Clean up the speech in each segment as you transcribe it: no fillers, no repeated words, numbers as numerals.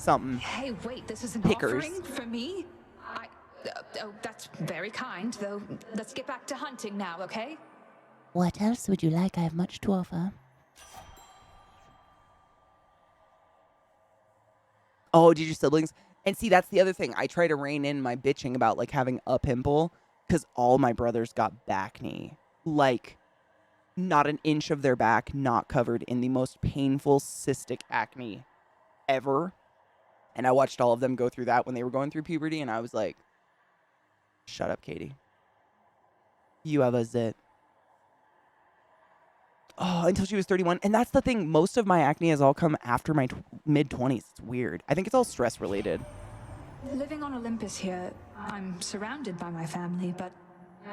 something. Hey, wait, this is an Pickers. offering for me? Oh, that's very kind, though. Let's get back to hunting now, okay? What else would you like? I have much to offer. Oh, did your siblings? And see, that's the other thing. I try to rein in my bitching about like having a pimple because all my brothers got back knee. Like, not an inch of their back not covered in the most painful cystic acne ever. And I watched all of them go through that when they were going through puberty, and I was like, shut up, Katie. You have a zit. Oh, until she was 31. And that's the thing. Most of my acne has all come after my mid-20s. It's weird. I think it's all stress-related. Living on Olympus here, I'm surrounded by my family, but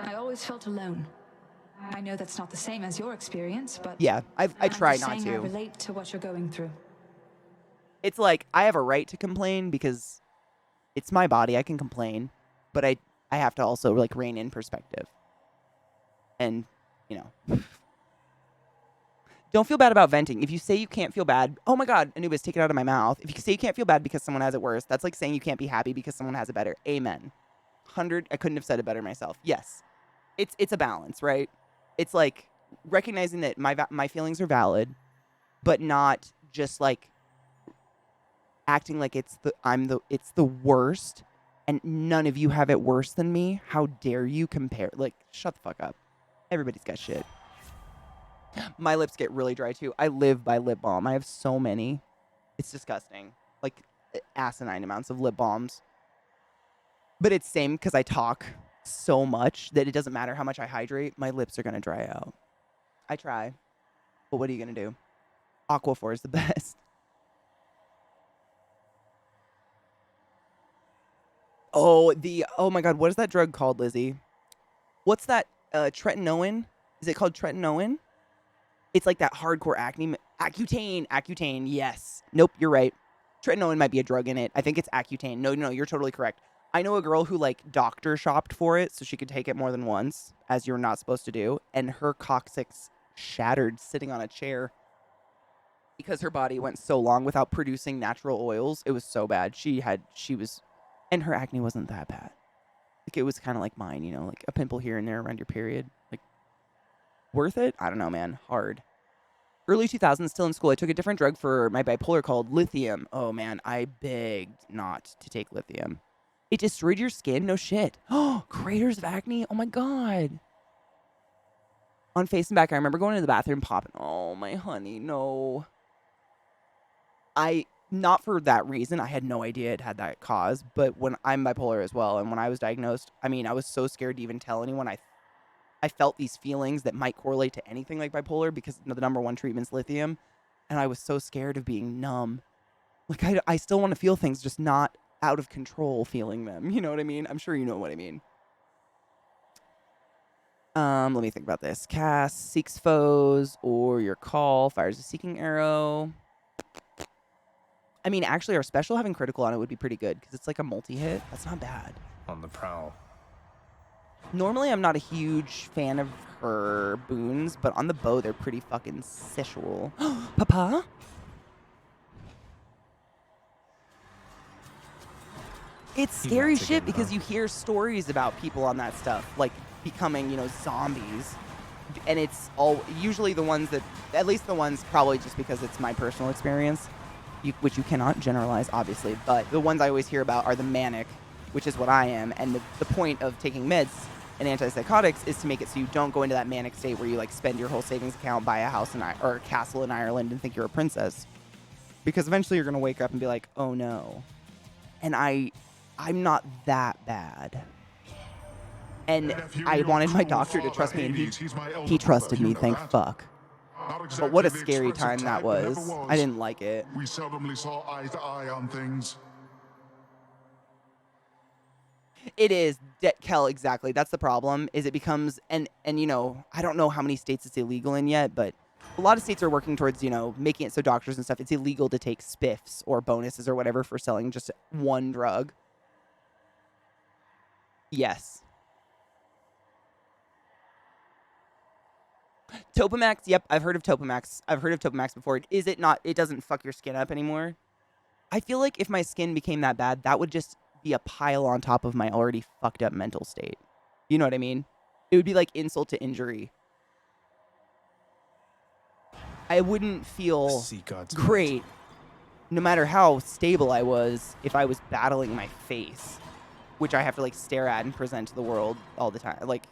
I always felt alone. I know that's not the same as your experience, but... Yeah, I try not I to. relate to what you're going through. It's like, I have a right to complain because it's my body. I can complain. But I have to also, like, rein in perspective. And, you know... Don't feel bad about venting. If you say you can't feel bad, oh my God, Anubis, take it out of my mouth. If you say you can't feel bad because someone has it worse, that's like saying you can't be happy because someone has it better. Amen. 100, I couldn't have said it better myself. Yes. It's a balance, right? It's like recognizing that my feelings are valid, but not just like acting like it's the worst and none of you have it worse than me. How dare you compare? Like, shut the fuck up. Everybody's got shit. My lips get really dry, too. I live by lip balm. I have so many. It's disgusting. Like, asinine amounts of lip balms. But it's same because I talk so much that it doesn't matter how much I hydrate. My lips are going to dry out. I try. But what are you going to do? Aquaphor is the best. Oh my God. What is that drug called, Lizzie? What's that? Tretinoin? Is it called tretinoin? It's like that hardcore acne. Accutane. Yes. Nope, you're right. Tretinoin might be a drug in it. I think it's Accutane. No, you're totally correct. I know a girl who, like, doctor shopped for it so she could take it more than once, as you're not supposed to do, and her coccyx shattered sitting on a chair because her body went so long without producing natural oils. It was so bad. And her acne wasn't that bad. Like, it was kind of like mine, you know, like a pimple here and there around your period. Like, worth it? I don't know, man. Hard. Early 2000s, still in school, I took a different drug for my bipolar called lithium. Oh, man, I begged not to take lithium. It destroyed your skin? No shit. Oh, craters of acne? Oh, my God. On face and back, I remember going to the bathroom popping. Oh, my honey, no. Not for that reason. I had no idea it had that cause. But when I'm bipolar as well, and when I was diagnosed, I mean, I was so scared to even tell anyone. I felt these feelings that might correlate to anything like bipolar because the number one treatment's lithium. And I was so scared of being numb. Like, I still want to feel things, just not out of control feeling them. You know what I mean? I'm sure you know what I mean. Let me think about this. Cast, seeks foes, or your call, fires a seeking arrow. I mean, actually, our special having critical on it would be pretty good because it's like a multi-hit. That's not bad. On the prowl. Normally, I'm not a huge fan of her boons, but on the bow, they're pretty fucking sensual. Papa? It's scary shit because you hear stories about people on that stuff, like becoming, you know, zombies. And it's usually the ones that, at least the ones probably just because it's my personal experience, which you cannot generalize, obviously, but the ones I always hear about are the manic, which is what I am. And the point of taking meds and antipsychotics is to make it so you don't go into that manic state where you like spend your whole savings account, buy a house or a castle in Ireland and think you're a princess. Because eventually you're going to wake up and be like, oh no. And I'm not that bad. And I wanted my doctor to trust me, and he trusted me, thank fuck. But what a scary time that was. I didn't like it. We seldomly saw eye to eye on things. It is, Kel, exactly. That's the problem, is it becomes, and you know, I don't know how many states it's illegal in yet, but a lot of states are working towards, you know, making it so doctors and stuff, it's illegal to take spiffs or bonuses or whatever for selling just one drug. Yes. Topamax, yep, I've heard of Topamax. I've heard of Topamax before. Is it not, it doesn't fuck your skin up anymore? I feel like if my skin became that bad, that would just be a pile on top of my already fucked up mental state. You know what I mean? It would be like insult to injury. I wouldn't feel See God's great, no matter how stable I was, if I was battling my face, which I have to like stare at and present to the world all the time. Like,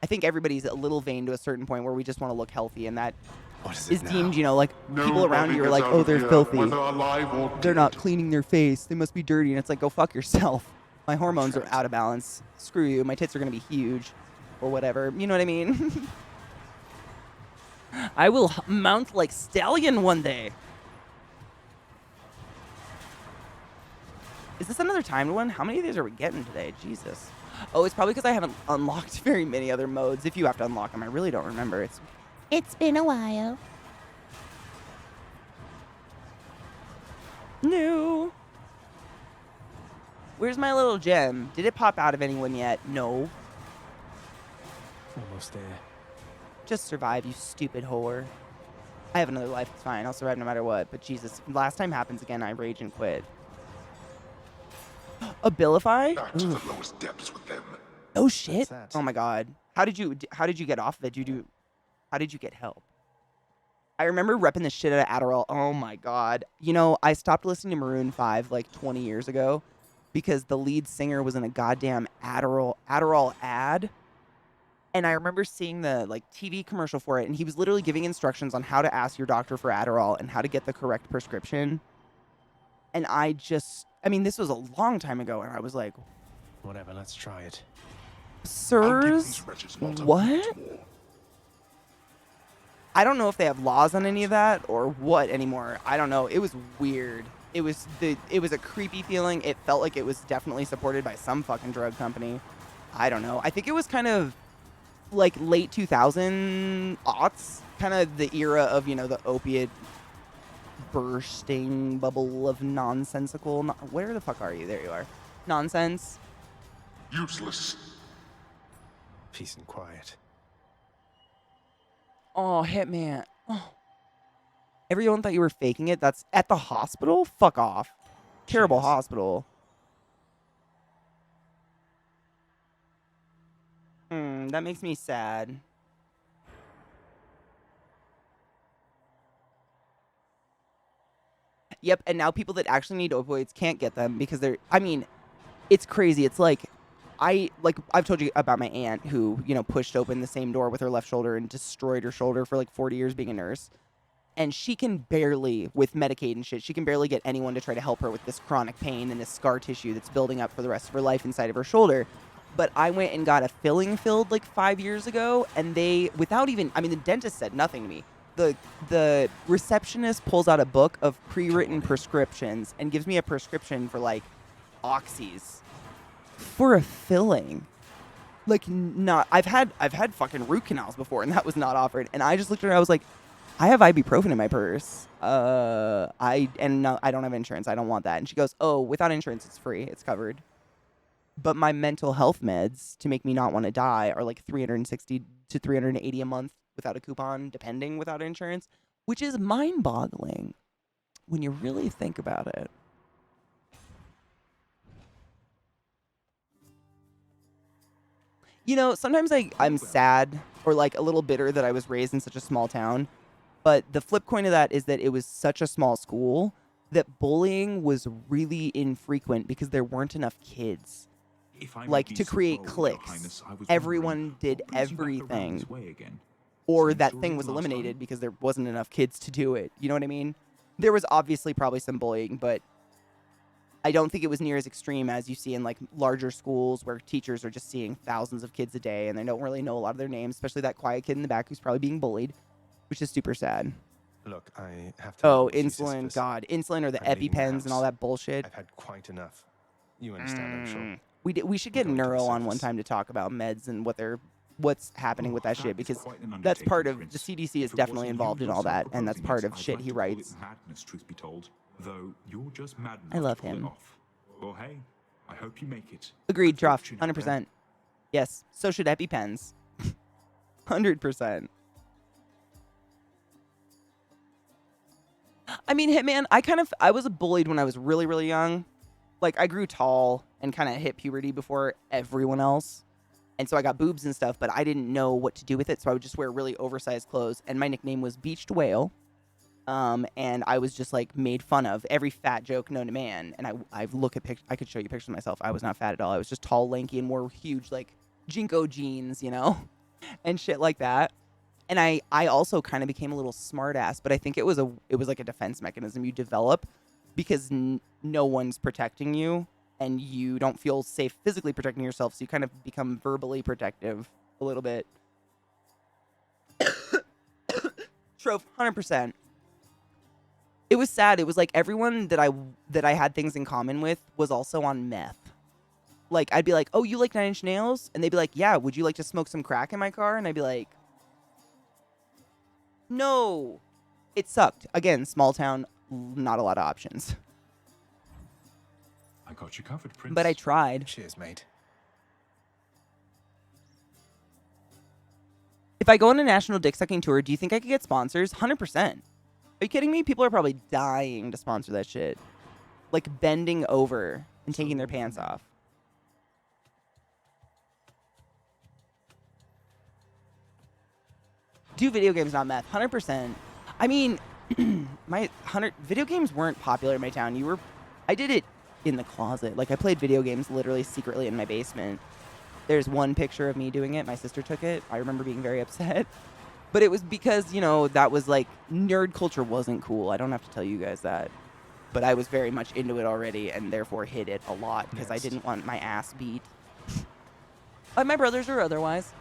I think everybody's a little vain to a certain point where we just want to look healthy, and that What is it is now? deemed, you know, like people around Nobody you are gets like, out oh, of they're here, filthy. whether alive or They're not dead. cleaning their face. They must be dirty. And it's like, go fuck yourself. My hormones are right. out of balance. Screw you. My tits are going to be huge or whatever. You know what I mean? I will mount like stallion one day. Is this another timed one? How many of these are we getting today? Jesus. Oh, it's probably because I haven't unlocked very many other modes. If you have to unlock them, I really don't remember. It's been a while. New. Where's my little gem? Did it pop out of anyone yet? No. Almost there. Just survive, you stupid whore. I have another life. It's fine. I'll survive no matter what. But Jesus, last time happens again, I rage and quit. Abilify? Back to the lowest depths with them. Oh shit! that? Oh my god. How did you get off of it? How did you get help? I remember repping the shit out of Adderall. Oh my god. You know, I stopped listening to Maroon 5 like 20 years ago because the lead singer was in a goddamn Adderall ad. And I remember seeing the like TV commercial for it, and he was literally giving instructions on how to ask your doctor for Adderall and how to get the correct prescription. And I mean, this was a long time ago, and I was like, Whatever, let's try it. I'll give sirs, these wretches not a what? minute more. I don't know if they have laws on any of that or what anymore. I don't know. It was weird. It was a creepy feeling. It felt like it was definitely supported by some fucking drug company. I don't know. I think it was kind of like late 2000 aughts, kind of the era of, you know, the opiate bursting bubble of nonsensical. Where the fuck are you? There you are. Nonsense. Useless. Peace and quiet. Oh, Hitman. Oh. Everyone thought you were faking it. That's at the hospital? Fuck off. Terrible Cheers. hospital. That makes me sad. Yep, and now people that actually need opioids can't get them because I mean, it's crazy. It's like I've told you about my aunt who, you know, pushed open the same door with her left shoulder and destroyed her shoulder for like 40 years being a nurse. And she can barely, with Medicaid and shit, she can barely get anyone to try to help her with this chronic pain and this scar tissue that's building up for the rest of her life inside of her shoulder. But I went and got a filling filled like 5 years ago, and they, without even, I mean, the dentist said nothing to me. The receptionist pulls out a book of pre-written prescriptions and gives me a prescription for like oxys for a filling. Like, not, I've had fucking root canals before, and that was not offered. And I just looked at her, I was like, I have ibuprofen in my purse. No, I don't have insurance. I don't want that. And she goes, oh, without insurance, it's free. It's covered. But my mental health meds to make me not want to die are like $360 to $380 a month without a coupon, depending, without insurance, which is mind-boggling when you really think about it. You know, sometimes I'm sad or like a little bitter that I was raised in such a small town. But the flip coin of that is that it was such a small school that bullying was really infrequent because there weren't enough kids. Like, to create cliques. Everyone did everything. Or that thing was eliminated because there wasn't enough kids to do it. You know what I mean? There was obviously probably some bullying, but I don't think it was near as extreme as you see in like larger schools where teachers are just seeing thousands of kids a day and they don't really know a lot of their names, especially that quiet kid in the back who's probably being bullied, which is super sad. Look, I have to. Oh, leave you, insulin, Sisyphus. God. Insulin or the I'm leaving the EpiPens and all house. that bullshit. I've had quite enough. You understand, I'm sure. We should get going to the Neuro on one surface. time to talk about meds and what's happening with that shit, because that's part of the CDC is definitely involved in all that, and that's part of shit he writes. Madness, truth be told, though you're just mad I enough love to pull it him. off. Well, hey, I hope you make it. Agreed, Good Trough. fortune out there. 100%. Yes, so should EpiPens. 100%. I mean, Hitman, I was bullied when I was really, really young. Like, I grew tall and kind of hit puberty before everyone else. And so I got boobs and stuff, but I didn't know what to do with it. So I would just wear really oversized clothes. And my nickname was Beached Whale. And I was just like made fun of every fat joke known to man. And I look at pictures. I could show you pictures of myself. I was not fat at all. I was just tall, lanky, and wore huge like Jinko jeans, you know, and shit like that. And I also kind of became a little smart ass, but I think it was like a defense mechanism you develop because no one's protecting you and you don't feel safe physically protecting yourself. So you kind of become verbally protective a little bit. Trove, 100%. It was sad. It was like everyone that I had things in common with was also on meth. Like, I'd be like, oh, you like Nine Inch Nails? And they'd be like, yeah, would you like to smoke some crack in my car? And I'd be like, no. It sucked. Again, small town, not a lot of options. I got you covered, Prince. But I tried. Cheers, mate. If I go on a national dick sucking tour, do you think I could get sponsors? 100%. Are you kidding me? People are probably dying to sponsor that shit. Like bending over and taking their pants off. Do video games, not meth. 100%. I mean, video games weren't popular in my town. I did it in the closet. Like I played video games literally secretly in my basement. There's one picture of me doing it. My sister took it. I remember being very upset. But it was because, you know, that was like nerd culture wasn't cool. I don't have to tell you guys that. But I was very much into it already and therefore hid it a lot because I didn't want my ass beat. But my brothers are otherwise.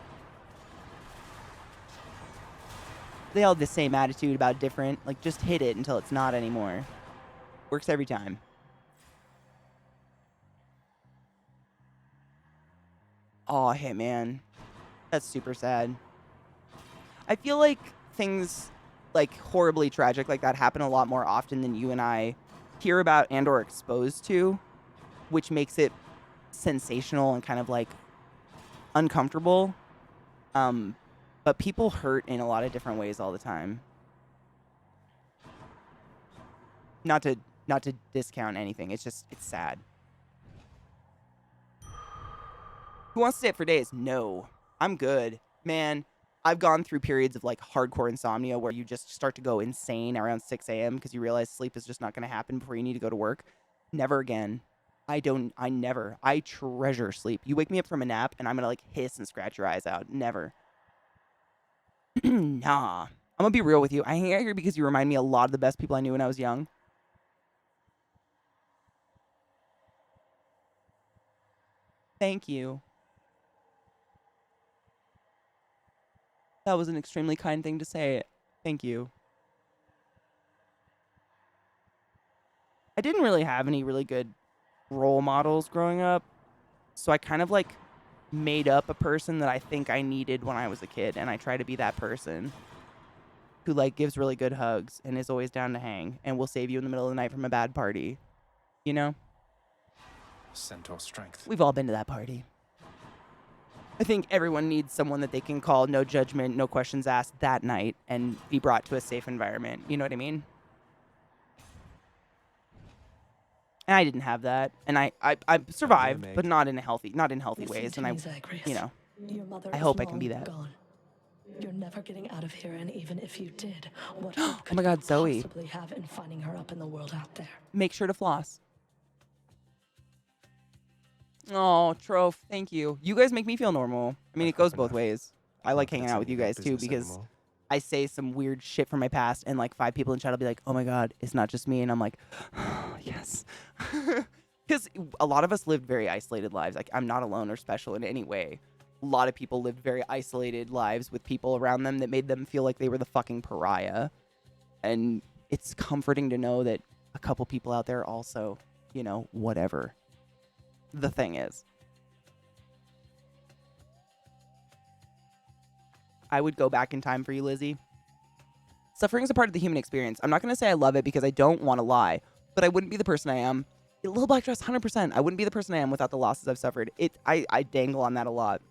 They all have the same attitude about different. Like, just hit it until it's not anymore. Works every time. Aw, Hitman. That's super sad. I feel like things like horribly tragic like that happen a lot more often than you and I hear about and or exposed to, which makes it sensational and kind of like uncomfortable. But people hurt in a lot of different ways all the time. Not to discount anything. It's sad. Who wants to stay up for days? No. I'm good. Man, I've gone through periods of like hardcore insomnia where you just start to go insane around 6 a.m. because you realize sleep is just not going to happen before you need to go to work. Never again. I treasure sleep. You wake me up from a nap and I'm going to like hiss and scratch your eyes out. Never. Nah. I'm going to be real with you. I hang out here because you remind me a lot of the best people I knew when I was young. Thank you. That was an extremely kind thing to say. Thank you. I didn't really have any really good role models growing up. So I kind of like made up a person that I think I needed when I was a kid. And I try to be that person who like gives really good hugs and is always down to hang and will save you in the middle of the night from a bad party. You know? Centaur strength. We've all been to that party. I think everyone needs someone that they can call, no judgment, no questions asked that night and be brought to a safe environment. You know what I mean? And I didn't have that. And I survived, but not in healthy ways. And you know, I hope I can be that. Gone. You're never getting out of here, and even if you did, what Oh hope could my God, you Zoe. possibly have in finding her up in the world out there? Make sure to floss. Oh, Troph, thank you. You guys make me feel normal. I mean, it goes both ways. I like hanging out with you guys too because I say some weird shit from my past and like 5 people in chat will be like, oh my God, it's not just me. And I'm like, oh, yes. Because a lot of us lived very isolated lives. Like, I'm not alone or special in any way. A lot of people lived very isolated lives with people around them that made them feel like they were the fucking pariah. And it's comforting to know that a couple people out there also, you know, whatever the thing is. I would go back in time for you, Lizzie. Suffering is a part of the human experience. I'm not going to say I love it because I don't want to lie, but I wouldn't be the person I am. Little Black Dress, 100%. I wouldn't be the person I am without the losses I've suffered. I dangle on that a lot,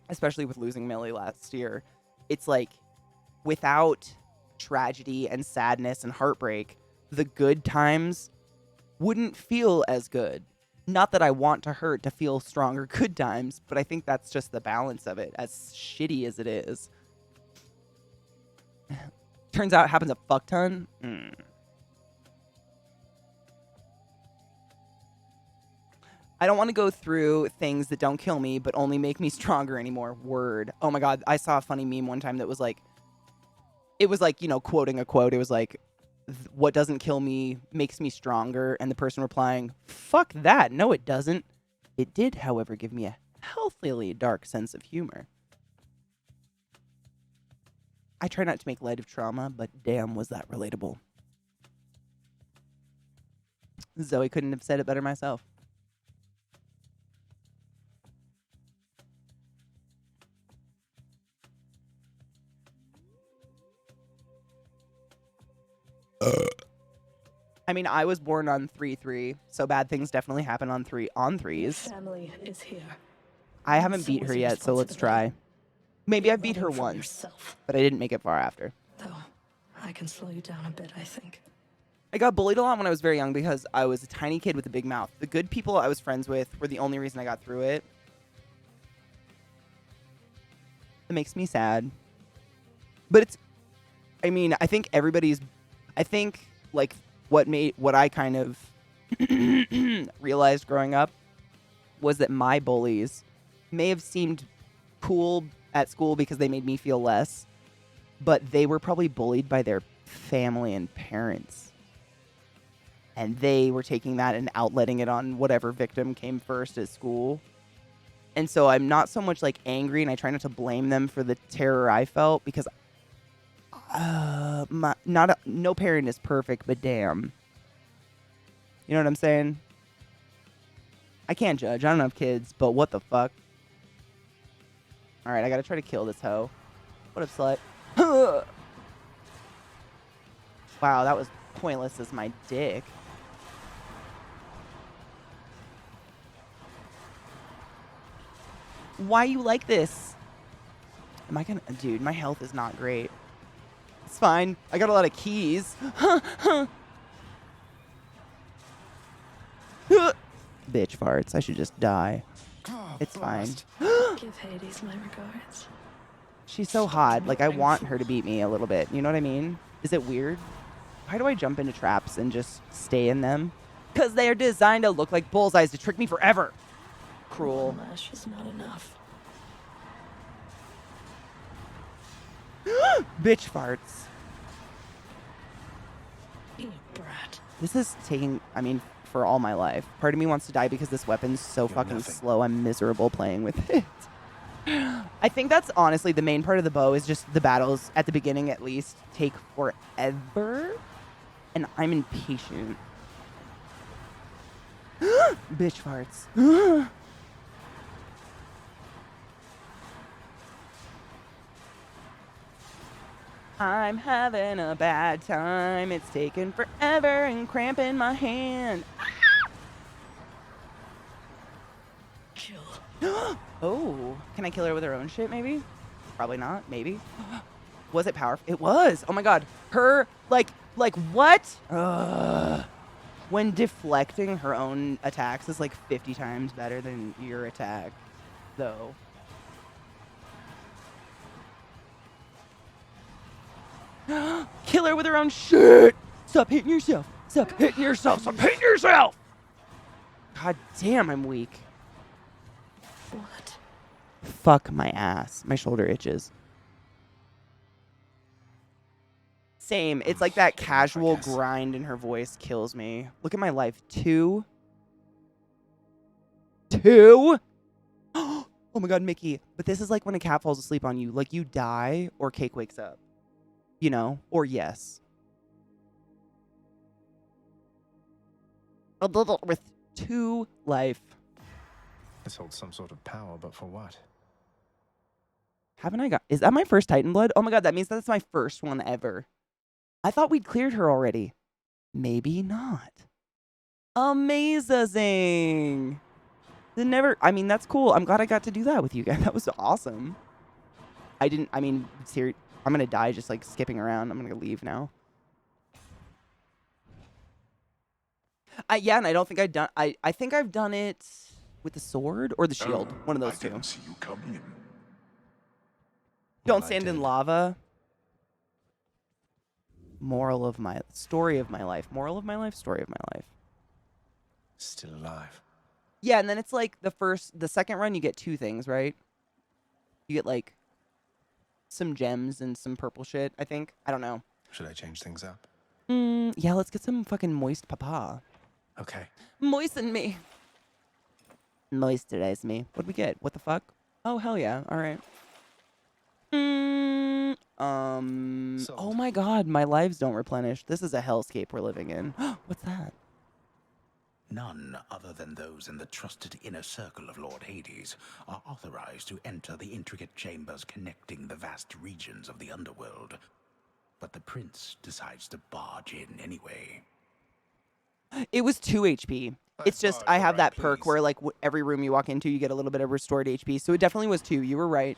especially with losing Millie last year. It's like, without tragedy and sadness and heartbreak, the good times wouldn't feel as good. Not that I want to hurt to feel stronger good times, but I think that's just the balance of it, as shitty as it is. Turns out it happens a fuck ton. I don't want to go through things that don't kill me, but only make me stronger anymore. Word. Oh my God. I saw a funny meme one time that was like, it was like, you know, quoting a quote. It was like, what doesn't kill me makes me stronger. And the person replying, fuck that. No, it doesn't. It did, however, give me a healthily dark sense of humor. I try not to make light of trauma, but damn, was that relatable. Zoe couldn't have said it better myself. I mean, I was born on 3-3, so bad things definitely happen on threes. Family is here. I haven't So beat was her your yet, so let's try. responsibility. Maybe I beat her Running from once, yourself. but I didn't make it far after. Though, I can slow you down a bit, I think. I got bullied a lot when I was very young because I was a tiny kid with a big mouth. The good people I was friends with were the only reason I got through it. It makes me sad. But it's, I mean, I think like what I kind of realized growing up was that my bullies may have seemed cool at school because they made me feel less, but they were probably bullied by their family and parents. And they were taking that and outletting it on whatever victim came first at school. And so I'm not so much like angry, and I try not to blame them for the terror I felt because no parent is perfect, but damn. You know what I'm saying? I can't judge. I don't have kids, but what the fuck? All right, I gotta try to kill this hoe. What up, slut? Wow, that was pointless as my dick. Why you like this? Am I gonna... Dude, my health is not great. It's fine. I got a lot of keys. Bitch farts. I should just die. It's fine. Give Hades my regards. She's so hot. Like, I want her to beat me a little bit. You know what I mean? Is it weird? Why do I jump into traps and just stay in them? Because they are designed to look like bullseyes to trick me forever. Cruel. Lash is not enough. Bitch farts. You brat. This is taking, I mean, for all my life. Part of me wants to die because this weapon's so fucking nothing. slow. I'm miserable playing with it. I think that's honestly the main part of the bow is just the battles at the beginning at least take forever. And I'm impatient. Bitch farts. I'm having a bad time. It's taking forever and cramping my hand. Kill. Oh, can I kill her with her own shit, maybe? Probably not, maybe. Was it powerful? It was. Oh my god. Her, like what? When deflecting her own attacks is like 50 times better than your attack, though. Kill her with her own shit. Stop hitting yourself. Stop hitting yourself. Stop hitting yourself. God damn, I'm weak. What? Fuck my ass. My shoulder itches. Same. It's like that casual grind in her voice kills me. Look at my life. 2. Oh my god, Mickey. But this is like when a cat falls asleep on you. Like you die or Cake wakes up. You know? Or yes. With 2 life. This holds some sort of power, but for what? Haven't I got... Is that my first Titan Blood? Oh my god, that means that's my first one ever. I thought we'd cleared her already. Maybe not. Amazing. I mean, that's cool. I'm glad I got to do that with you guys. That was awesome. I'm going to die just like skipping around. I'm going to leave now. Yeah, and I don't think I've done. I think I've done it with the sword or the shield. Oh, One of I those two. didn't see you come in. Don't Well, I stand in did. lava. Moral of my story of my life. Moral of my life. Story of my life. Still alive. Yeah, and then it's like the second run, you get two things, right? You get like some gems and some purple shit. I think. I don't know. Should I change things up? Yeah, let's get some fucking moist papa. Okay. Moisten me. Moisturize me. What'd we get? What the fuck? Oh, hell yeah. All right. Oh Sold. my god, my lives don't replenish. This is a hellscape we're living in. What's that? None other than those in the trusted inner circle of Lord Hades are authorized to enter the intricate chambers connecting the vast regions of the underworld. But the prince decides to barge in anyway. It was 2 HP. It's just, I have that perk where, like, every room you walk into, you get a little bit of restored HP. So it definitely was 2. You were right.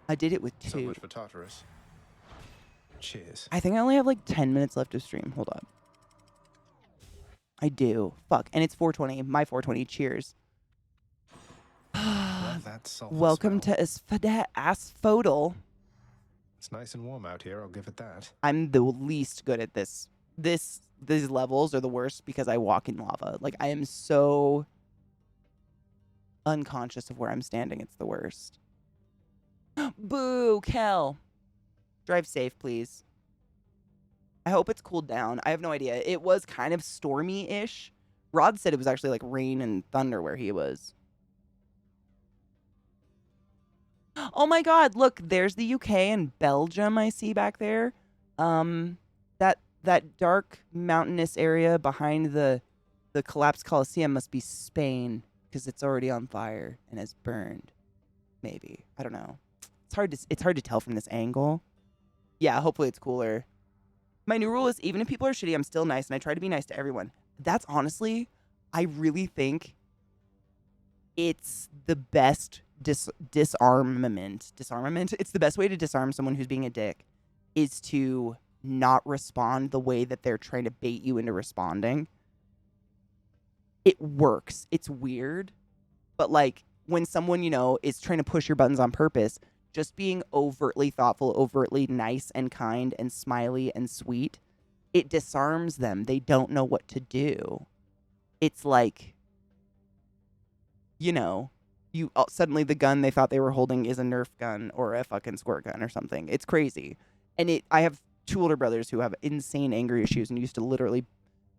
I did it with 2. So much for Tartarus. Cheers. I think I only have, like, 10 minutes left of stream. Hold up. I do. Fuck. And it's 4:20. My 4:20. Cheers. Love that sulfur Welcome smell. to Asphodel. It's nice and warm out here, I'll give it that. I'm the least good at this. These levels are the worst because I walk in lava. Like, I am so unconscious of where I'm standing. It's the worst. Boo, Kel. Drive safe, please. I hope it's cooled down. I have no idea. It was kind of stormy-ish. Rod said it was actually like rain and thunder where he was. Oh my god, look, there's the UK and Belgium I see back there. That dark mountainous area behind the collapsed Colosseum must be Spain because it's already on fire and has burned. Maybe. I don't know. It's hard to tell from this angle. Yeah, hopefully it's cooler. My new rule is even if people are shitty, I'm still nice and I try to be nice to everyone. That's honestly, I really think it's the best disarmament. Disarmament? It's the best way to disarm someone who's being a dick is to not respond the way that they're trying to bait you into responding. It works. It's weird. But like when someone, is trying to push your buttons on purpose, just being overtly thoughtful, overtly nice and kind and smiley and sweet, it disarms them. They don't know what to do. It's like, suddenly the gun they thought they were holding is a Nerf gun or a fucking squirt gun or something. It's crazy. And I have 2 older brothers who have insane anger issues and used to literally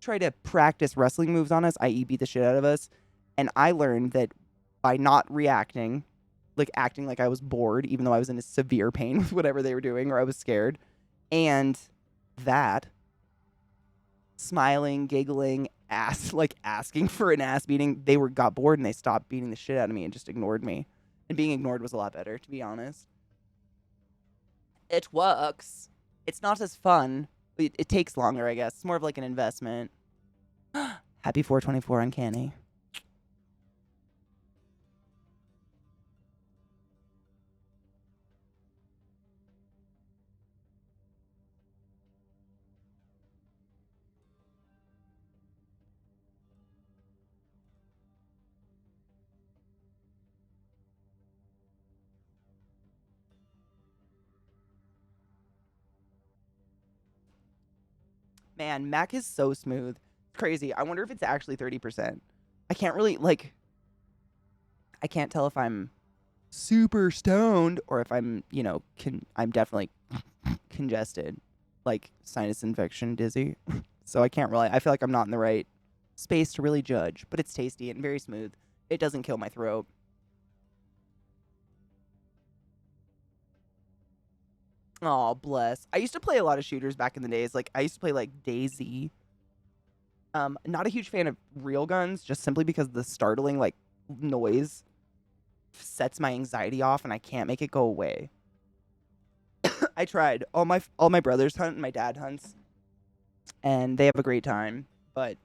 try to practice wrestling moves on us, i.e. beat the shit out of us. And I learned that by not reacting, like acting like I was bored, even though I was in a severe pain with whatever they were doing or I was scared, and that, smiling, giggling, asking for an ass beating, they got bored and they stopped beating the shit out of me and just ignored me. And being ignored was a lot better, to be honest. It works. It's not as fun. It takes longer, I guess. It's more of like an investment. Happy 424 Uncanny. Man, Mac is so smooth. It's crazy. I wonder if it's actually 30%. I can't really, I can't tell if I'm super stoned or if I'm, I'm definitely congested, like sinus infection, dizzy. So I feel like I'm not in the right space to really judge, but it's tasty and very smooth. It doesn't kill my throat. Oh, bless. I used to play a lot of shooters back in the days. Like, I used to play, DayZ. Not a huge fan of real guns, just simply because the startling, noise sets my anxiety off and I can't make it go away. I tried. All my brothers hunt and my dad hunts, and they have a great time, but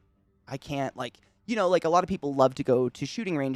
I can't, a lot of people love to go to shooting ranges